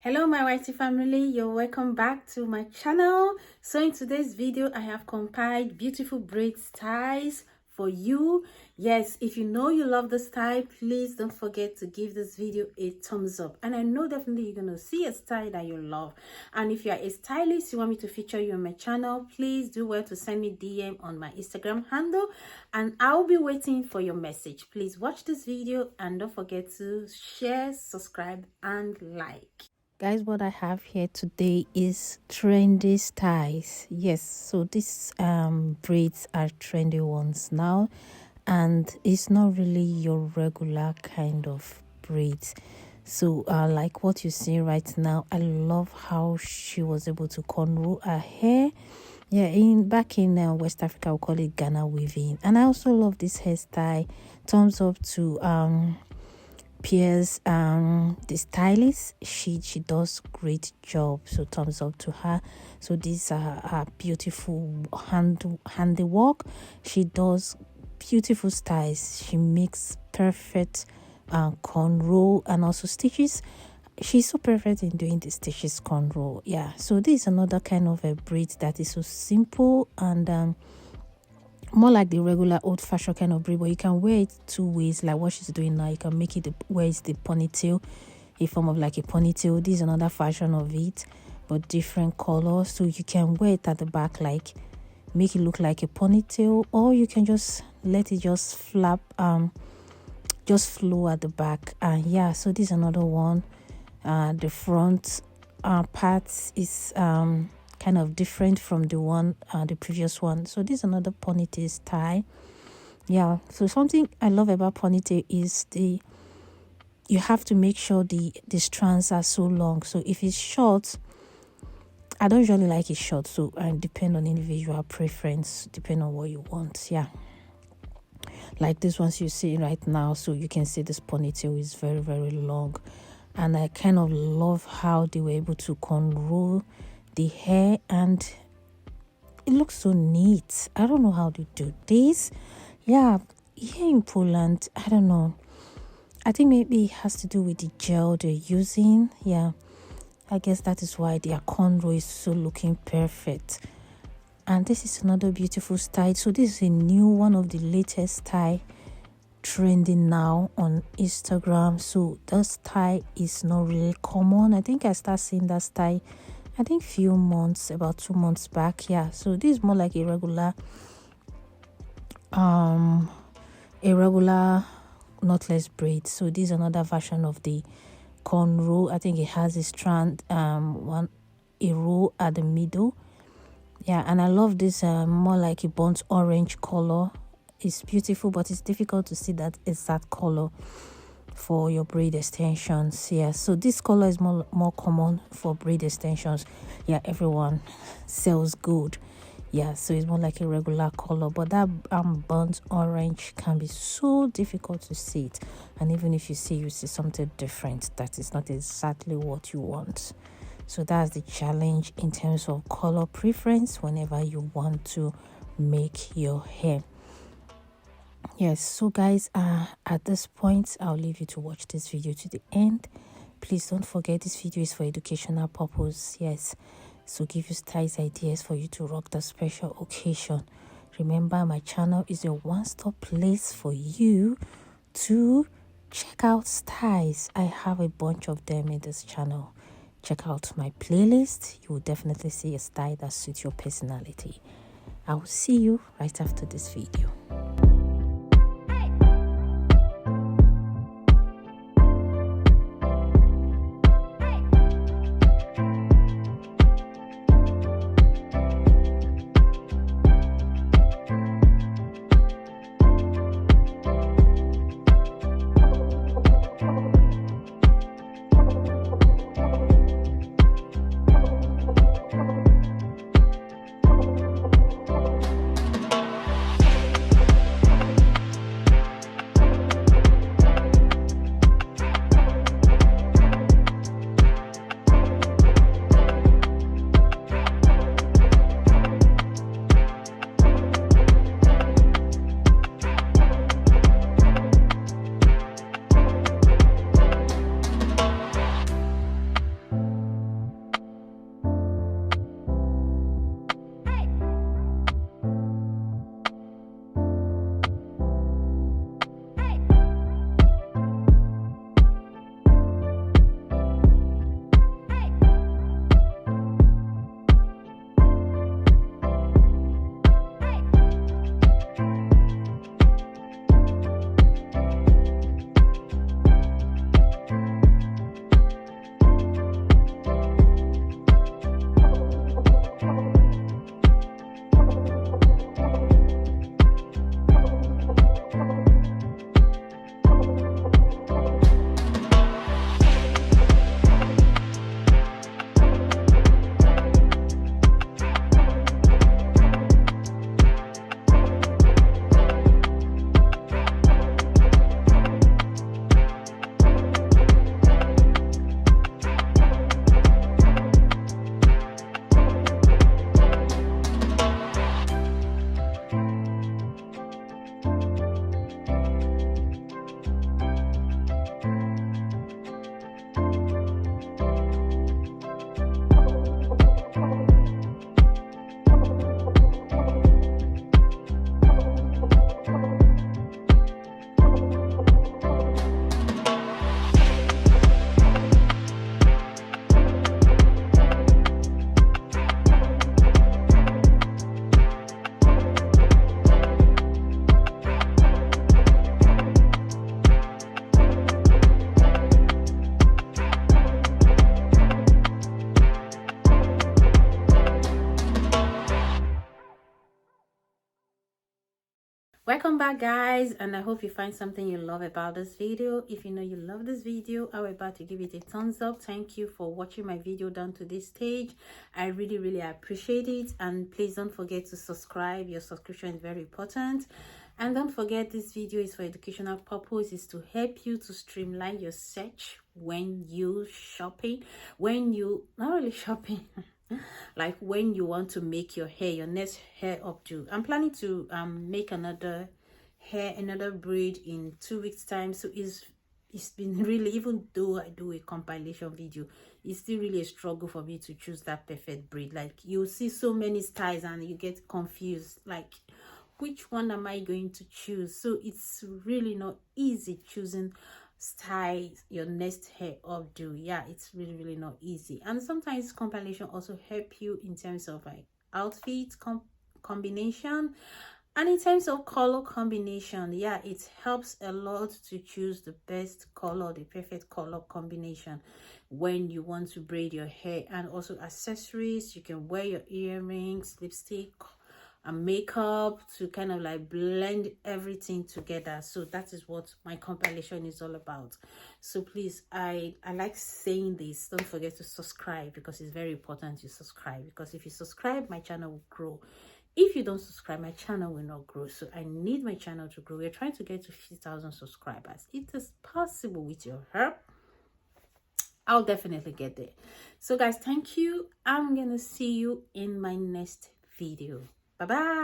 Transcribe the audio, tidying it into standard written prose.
Hello my YT family, you're welcome back to my channel. So in today's video I have compiled beautiful braid styles for you. Yes, if you know you love the style, please don't forget to give this video a thumbs up, and I know definitely you're gonna see a style that you love. And if you are a stylist, you want me to feature you on my channel, please do well to send me DM on my Instagram handle and I'll be waiting for your message. Please watch this video and don't forget to share, subscribe and like. Guys, what I have here today is trendy styles. Yes, so these braids are trendy ones now, and it's not really your regular kind of braids. So like what you see right now, I love how she was able to cornrow her hair. Yeah, back in West Africa we call it Ghana weaving. And I also love this hairstyle. Thumbs up to Pierce, the stylist. She does great job, so thumbs up to her. So these are her beautiful handiwork. She does beautiful styles. She makes perfect cornrow and also stitches. She's so perfect in doing the stitches cornrow. Yeah, so this is another kind of a braid that is so simple and more like the regular old-fashioned kind of braid, but you can wear it two ways, like what she's doing now. You can make it wear it the ponytail, a form of like a ponytail. This is another fashion of it, but different colors. So you can wear it at the back, like make it look like a ponytail, or you can just let it just flap, just flow at the back. And yeah, so this is another one. The front part is kind of different from the previous one. So this is another ponytail style. Yeah, so something I love about ponytail is you have to make sure the strands are so long. So if it's short, I don't usually like it short, so I depend on individual preference, depend on what you want. Yeah, like this ones you see right now, so you can see this ponytail is very, very long, and I kind of love how they were able to cornrow the hair, and it looks so neat. I don't know how to do this. Yeah, here in Poland, I don't know, I think maybe it has to do with the gel they're using. Yeah, I guess that is why their cornrow is so looking perfect. And this is another beautiful style. So this is a new one of the latest style trending now on Instagram. So the style is not really common. I think I started seeing that style few months, about 2 months back. Yeah, so this is more like a regular knotless braid. So this is another version of the cornrow. I think it has a strand, a row at the middle. Yeah, and I love this more like a burnt orange color. It's beautiful, but it's difficult to see that exact color for your braid extensions. Yeah, so this color is more common for braid extensions. Yeah, everyone sells good. Yeah, so it's more like a regular color, but that burnt orange can be so difficult to see it, and even if you see something different that is not exactly what you want. So that's the challenge in terms of color preference whenever you want to make your hair. Yes, so guys, at this point I'll leave you to watch this video to the end. Please don't forget this video is for educational purpose. Yes, so give you styles ideas for you to rock the special occasion. Remember, my channel is a one-stop place for you to check out styles. I have a bunch of them in this channel. Check out my playlist. You will definitely see a style that suits your personality. I will see you right after this video. Welcome back, guys, and I hope you find something you love about this video. If you know you love this video, I'm about to give it a thumbs up. Thank you for watching my video down to this stage. I really appreciate it, and please don't forget to subscribe. Your subscription is very important. And don't forget, this video is for educational purposes, to help you to streamline your search when you shopping, when you not really shopping like when you want to make your hair, your next hair updo. I'm planning to make another braid in 2 weeks time. So it's been really, even though I do a compilation video, it's still really a struggle for me to choose that perfect braid. Like, you see so many styles and you get confused, like which one am I going to choose? So it's really not easy choosing style your next hair updo. Yeah, it's really not easy. And sometimes compilation also help you in terms of like outfit combination, and in terms of color combination. Yeah, it helps a lot to choose the best color, the perfect color combination when you want to braid your hair. And also accessories, you can wear your earrings, lipstick and makeup to kind of like blend everything together. So that is what my compilation is all about. So please, I like saying this, don't forget to subscribe, because it's very important you subscribe, because if you subscribe, my channel will grow. If you don't subscribe, my channel will not grow. So I need my channel to grow. We're trying to get to 50,000 subscribers. It is possible with your help. I'll definitely get there. So guys, thank you. I'm gonna see you in my next video. Bye bye.